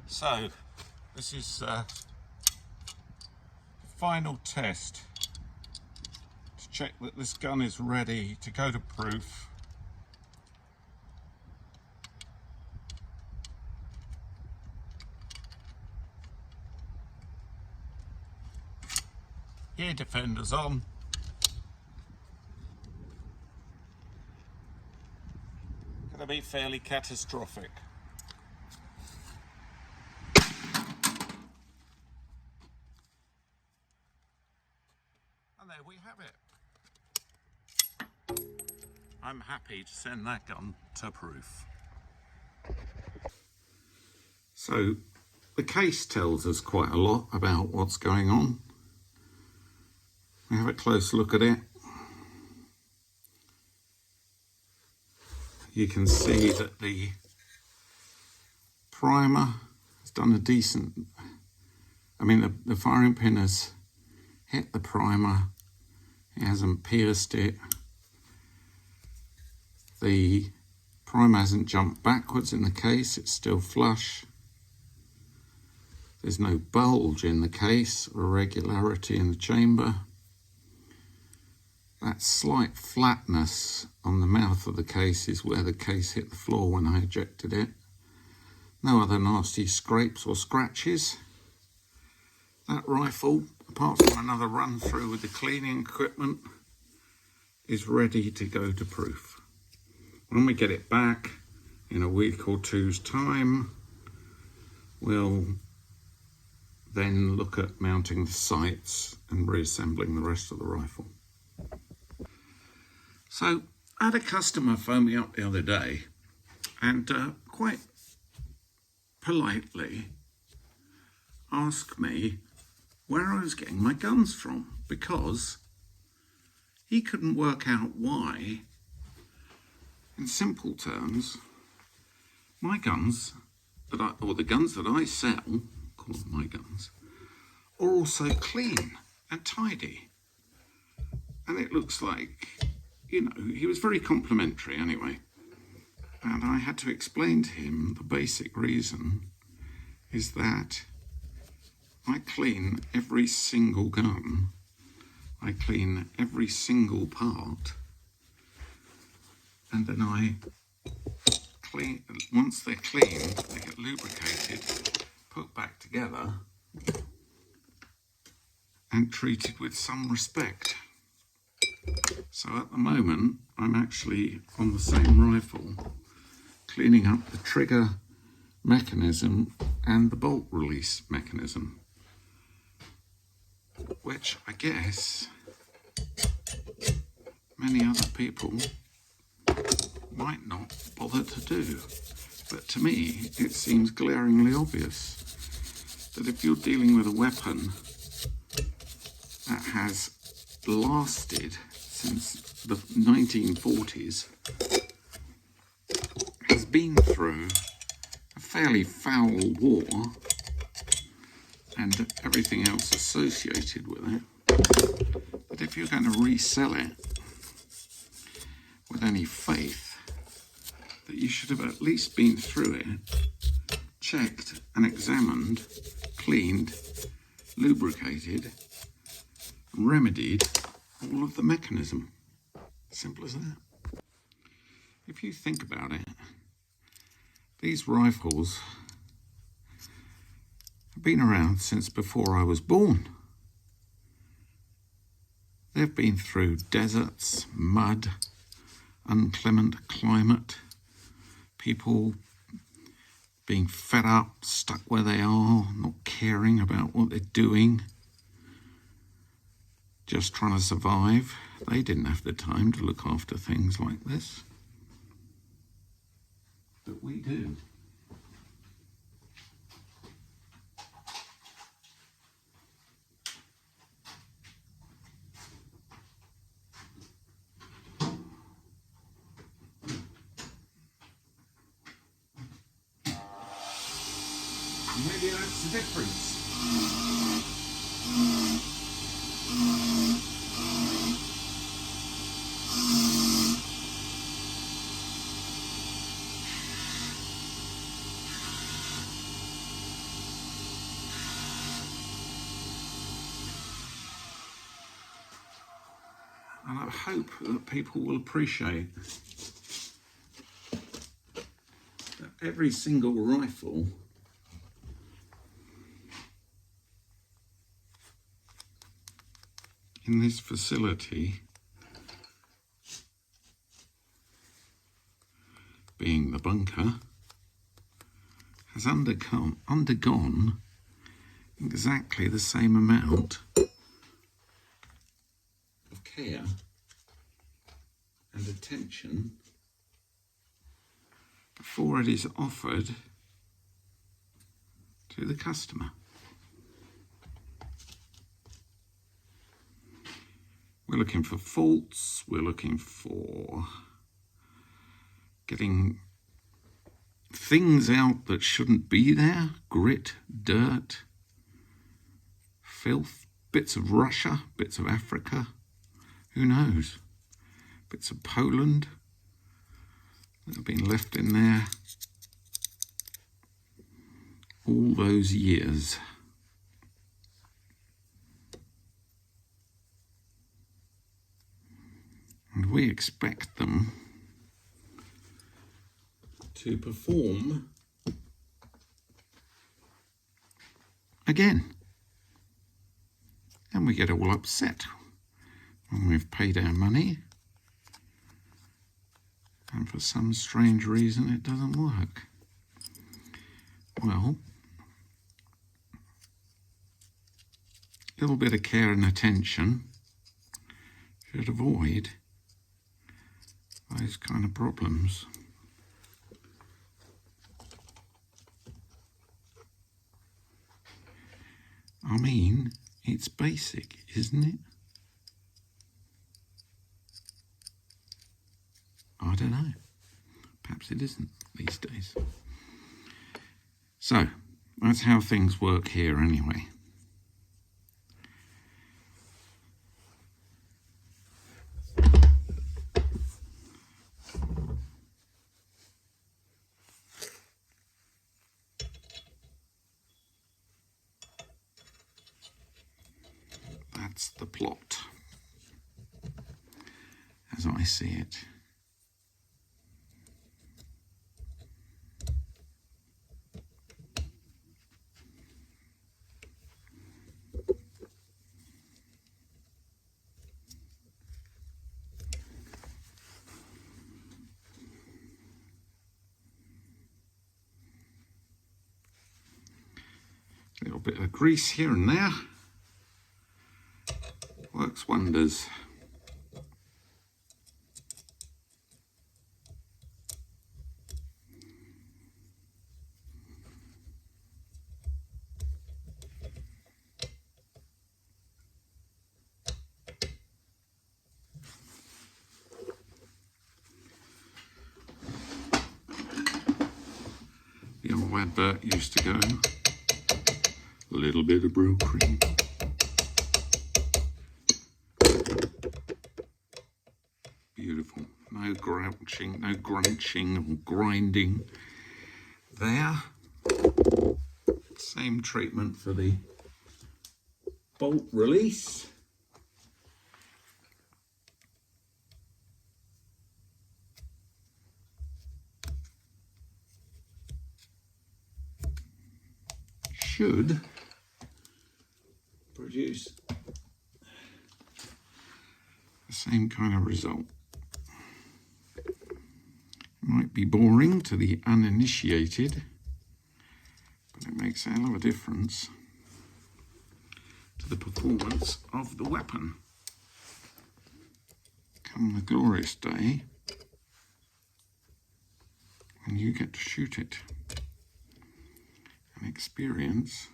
So this is the final test to check that this gun is ready to go to proof. Ear defenders on. Going to be fairly catastrophic. And there we have it. I'm happy to send that gun to proof. So the case tells us quite a lot about what's going on. We have a close look at it. You can see that the primer has done a decent, the firing pin has hit the primer, it hasn't pierced it. The primer hasn't jumped backwards in the case, it's still flush. There's no bulge in the case or irregularity in the chamber. That slight flatness on the mouth of the case is where the case hit the floor when I ejected it. No other nasty scrapes or scratches. That rifle, apart from another run through with the cleaning equipment, is ready to go to proof. When we get it back in a week or two's time, we'll then look at mounting the sights and reassembling the rest of the rifle. So I had a customer phone me up the other day and quite politely asked me where I was getting my guns from, because he couldn't work out why, in simple terms, my guns, the guns that I sell, call them my guns, are also clean and tidy. And it looks like, he was very complimentary anyway. And I had to explain to him the basic reason is that I clean every single gun. I clean every single part. And then I clean, once they're cleaned, they get lubricated, put back together, and treated with some respect. So at the moment, I'm actually on the same rifle, cleaning up the trigger mechanism and the bolt release mechanism, which I guess many other people might not bother to do. But to me, it seems glaringly obvious that if you're dealing with a weapon that has lasted since the 1940s, has been through a fairly foul war and everything else associated with it, that if you're going to resell it with any faith, that you should have at least been through it, checked and examined, cleaned, lubricated, and remedied all of the mechanism. Simple as that. If you think about it, these rifles have been around since before I was born. They've been through deserts, mud, inclement climate, people being fed up, stuck where they are, not caring about what they're doing, just trying to survive. They didn't have the time to look after things like this, but we do. Maybe that's the difference. And I hope that people will appreciate that every single rifle in this facility, being the bunker, has undergone exactly the same amount of care and attention before it is offered to the customer. We're looking for faults, we're looking for getting things out that shouldn't be there, grit, dirt, filth, bits of Russia, bits of Africa, who knows, bits of Poland that have been left in there all those years. And we expect them to perform again. And we get all upset when we've paid our money and for some strange reason it doesn't work. Well, a little bit of care and attention should avoid those kind of problems. I mean, it's basic, isn't it? I don't know. Perhaps it isn't these days. So, that's how things work here anyway. That's the plot, as I see it. A little bit of grease here and there works wonders. The old advert used to go, a little bit of brew cream. Beautiful. No grouching, no grunching or grinding there. Same treatment for the bolt release. Should produce the same kind of result. It might be boring to the uninitiated, but it makes a hell of a difference to the performance of the weapon. Come the glorious day when you get to shoot it and experience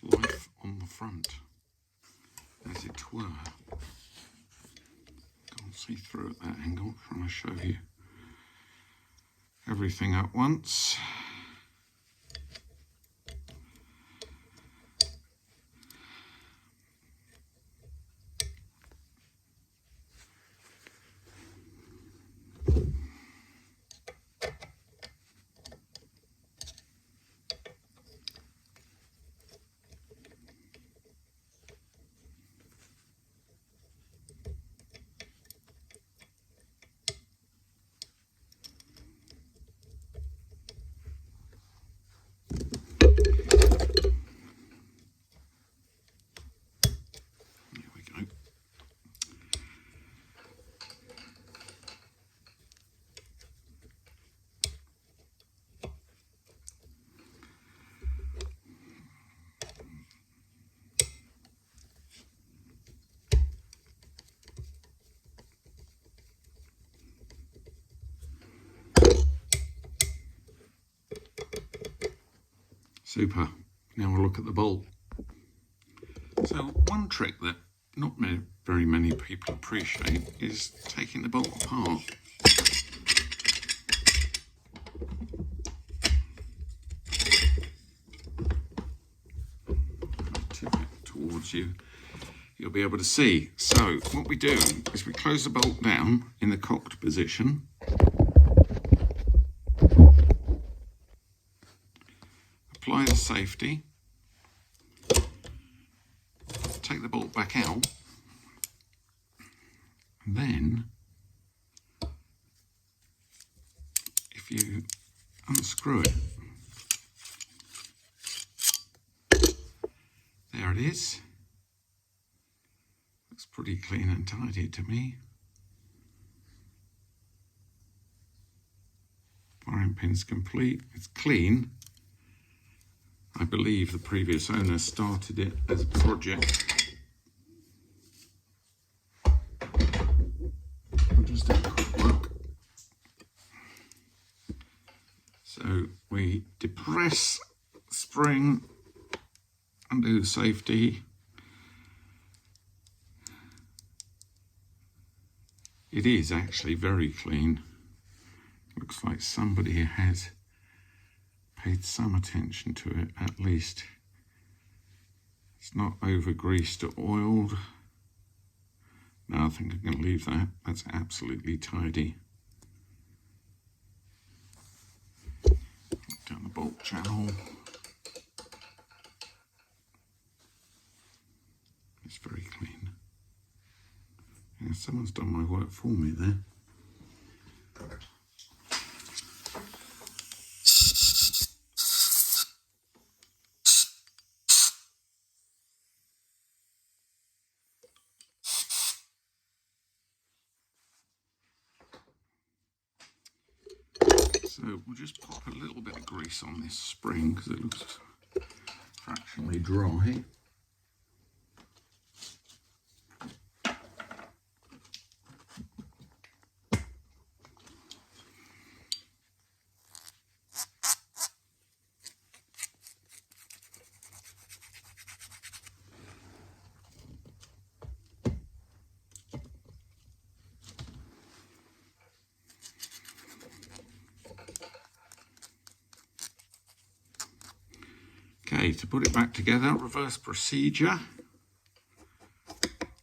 life on the front, as it were. Can't see through at that angle, trying to show you everything at once. Super. Now we'll look at the bolt. So one trick that not very many people appreciate is taking the bolt apart. Tip it towards you. You'll be able to see. So what we do is we close the bolt down in the cocked position. Apply the safety. Take the bolt back out. And then, if you unscrew it, there it is. Looks pretty clean and tidy to me. Firing pin's complete. It's clean. I believe the previous owner started it as a project. I'll just do a quick look. So we depress the spring, undo the safety. It is actually very clean. Looks like somebody has paid some attention to it, at least. It's not over greased or oiled. No, I think I can leave that. That's absolutely tidy. Down the bolt channel. It's very clean. Yeah, someone's done my work for me there. So we'll just pop a little bit of grease on this spring because it looks fractionally dry. Okay, to put it back together, reverse procedure.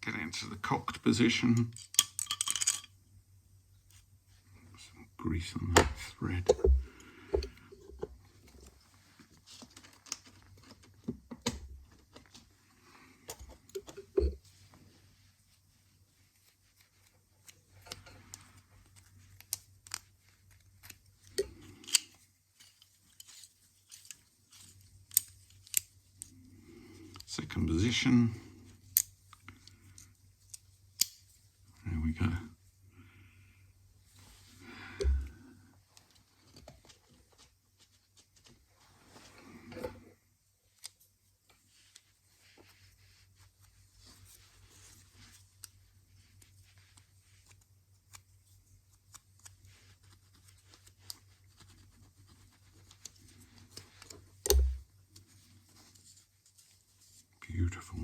Get it into the cocked position. Some grease on that thread. Second position. There we go. Beautiful.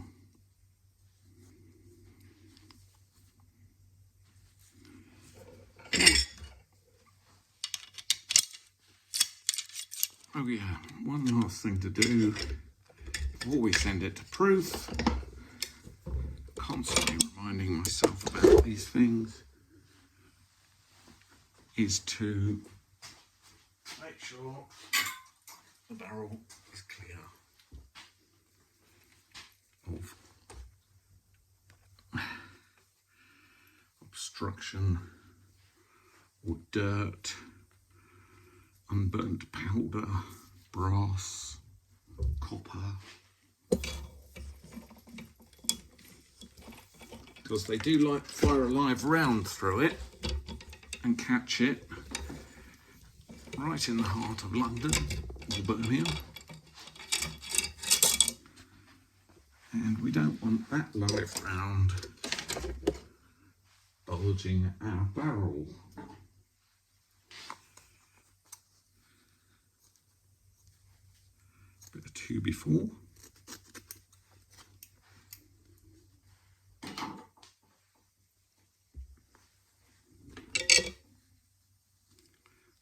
Oh yeah, one last thing to do before we send it to proof. Constantly reminding myself about these things is to make sure the barrel is clear of obstruction or dirt, unburnt powder, brass, copper, because they do like fire a live round through it and catch it right in the heart of London or Birmingham. And we don't want that live round bulging our barrel. Bit of 2x4.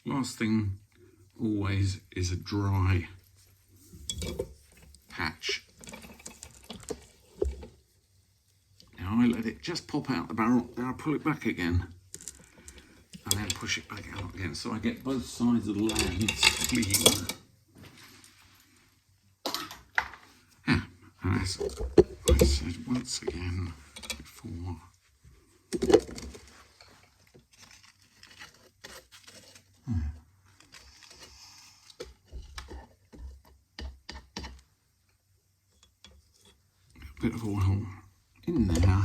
Last thing always is a dry patch. Now I let it just pop out the barrel, then I pull it back again and then push it back out again, so I get both sides of the lens clean. Yeah, and as I said once again before, a bit of oil in there.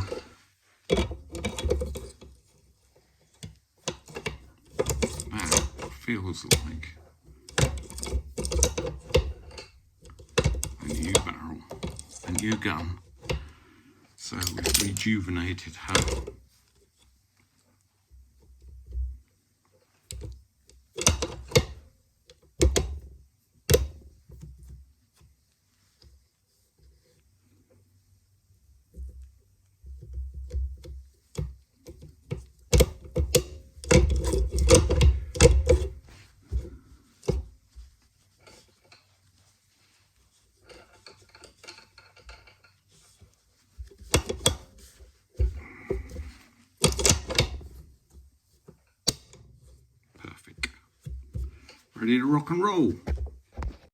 That feels like a new barrel, a new gun. So we've rejuvenated her. Perfect. Ready to rock and roll.